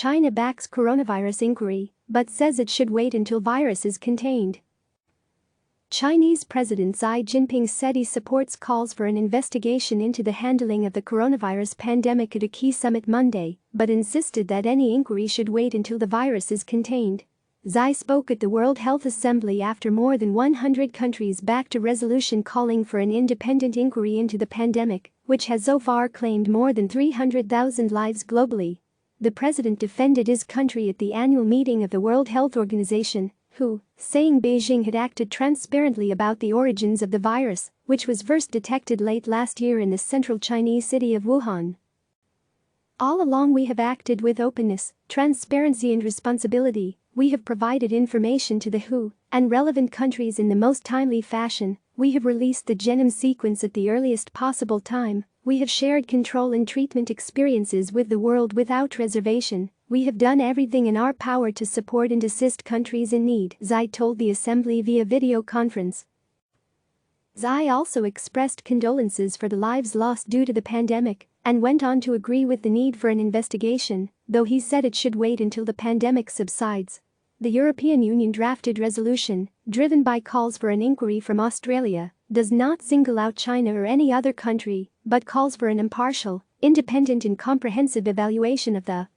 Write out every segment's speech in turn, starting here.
China backs coronavirus inquiry, but says it should wait until virus is contained. Chinese President Xi Jinping said he supports calls for an investigation into the handling of the coronavirus pandemic at a key summit Monday, but insisted that any inquiry should wait until the virus is contained. Xi spoke at the World Health Assembly after more than 100 countries backed a resolution calling for an independent inquiry into the pandemic, which has so far claimed more than 300,000 lives globally. The president defended his country at the annual meeting of the World Health Organization, saying Beijing had acted transparently about the origins of the virus, which was first detected late last year in the central Chinese city of Wuhan. All along we have acted with openness, transparency and responsibility. We have provided information to the WHO and relevant countries in the most timely fashion. We have released the genome sequence at the earliest possible time. We have shared control and treatment experiences with the world without reservation. We have done everything in our power to support and assist countries in need, Xi told the assembly via video conference. Xi also expressed condolences for the lives lost due to the pandemic and went on to agree with the need for an investigation, though he said it should wait until the pandemic subsides. The European Union drafted resolution, driven by calls for an inquiry from Australia, does not single out China or any other country, but calls for an impartial, independent and comprehensive evaluation of the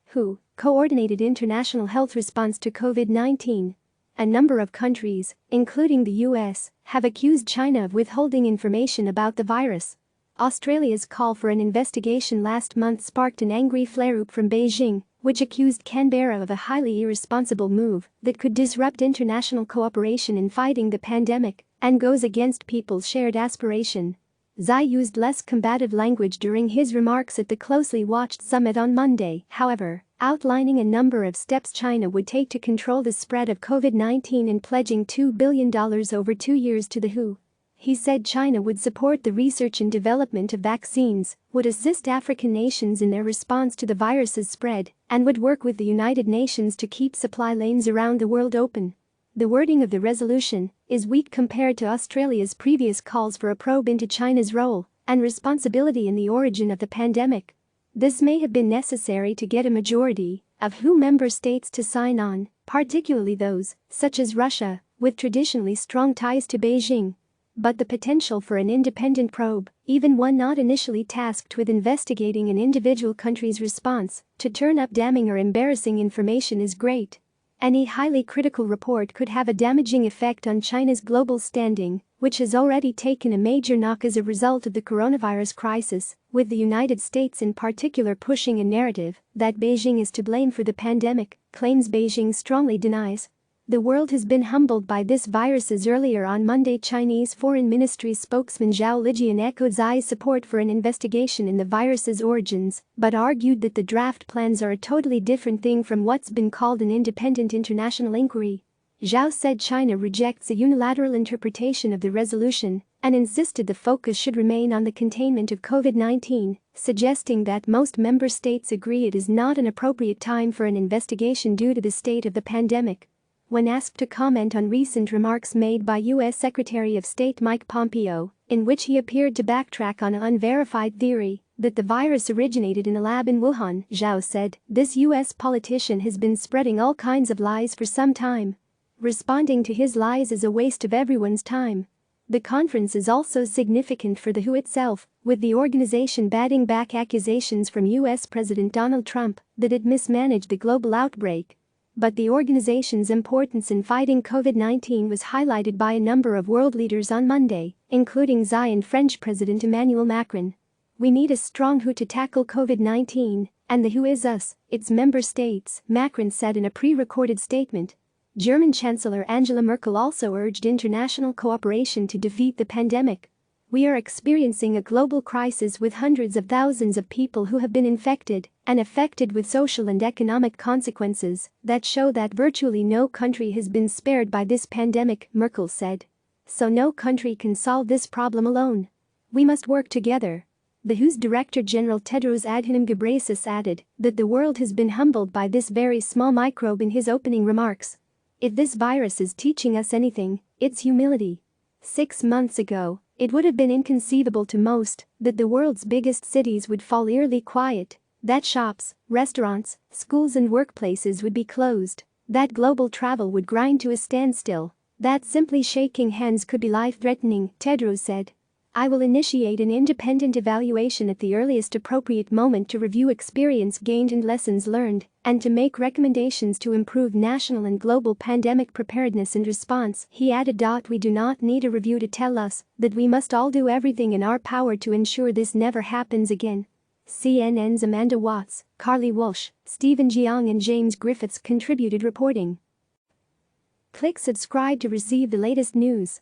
coordinated international health response to COVID-19. A number of countries, including the US, have accused China of withholding information about the virus. Australia's call for an investigation last month sparked an angry flare-up from Beijing, which accused Canberra of a highly irresponsible move that could disrupt international cooperation in fighting the pandemic and goes against people's shared aspiration. Xi used less combative language during his remarks at the closely watched summit on Monday, however, outlining a number of steps China would take to control the spread of COVID-19 and pledging $2 billion over 2 years to the WHO. He said China would support the research and development of vaccines, would assist African nations in their response to the virus's spread, and would work with the United Nations to keep supply lanes around the world open. The wording of the resolution is weak compared to Australia's previous calls for a probe into China's role and responsibility in the origin of the pandemic. This may have been necessary to get a majority of WHO member states to sign on, particularly those, such as Russia, with traditionally strong ties to Beijing. But the potential for an independent probe, even one not initially tasked with investigating an individual country's response, to turn up damning or embarrassing information is great. Any highly critical report could have a damaging effect on China's global standing, which has already taken a major knock as a result of the coronavirus crisis, with the United States in particular pushing a narrative that Beijing is to blame for the pandemic, claims Beijing strongly denies. The world has been humbled by this virus. As earlier on Monday, Chinese Foreign Ministry spokesman Zhao Lijian echoed Xi's support for an investigation in the virus's origins, but argued that the draft plans are a totally different thing from what's been called an independent international inquiry. Zhao said China rejects a unilateral interpretation of the resolution and insisted the focus should remain on the containment of COVID-19, suggesting that most member states agree it is not an appropriate time for an investigation due to the state of the pandemic. When asked to comment on recent remarks made by U.S. Secretary of State Mike Pompeo, in which he appeared to backtrack on an unverified theory that the virus originated in a lab in Wuhan, Zhao said, "This U.S. politician has been spreading all kinds of lies for some time. Responding to his lies is a waste of everyone's time." The conference is also significant for the WHO itself, with the organization batting back accusations from U.S. President Donald Trump that it mismanaged the global outbreak. But the organization's importance in fighting COVID-19 was highlighted by a number of world leaders on Monday, including Xi and French President Emmanuel Macron. "We need a strong WHO to tackle COVID-19, and the WHO is us, its member states," Macron said in a pre-recorded statement. German Chancellor Angela Merkel also urged international cooperation to defeat the pandemic. "We are experiencing a global crisis with hundreds of thousands of people who have been infected and affected with social and economic consequences that show that virtually no country has been spared by this pandemic," Merkel said. "So no country can solve this problem alone. We must work together." The WHO's Director General Tedros Adhanom Ghebreyesus added that the world has been humbled by this very small microbe in his opening remarks. "If this virus is teaching us anything, it's humility. 6 months ago, it would have been inconceivable to most that the world's biggest cities would fall eerily quiet. That shops, restaurants, schools and workplaces would be closed. That global travel would grind to a standstill. That simply shaking hands could be life-threatening, Tedros said. I will initiate an independent evaluation at the earliest appropriate moment to review experience gained and lessons learned, and to make recommendations to improve national and global pandemic preparedness and response, he added. We do not need a review to tell us that we must all do everything in our power to ensure this never happens again. CNN's Amanda Watts, Carly Walsh, Stephen Jiang and James Griffiths contributed reporting. Click subscribe to receive the latest news.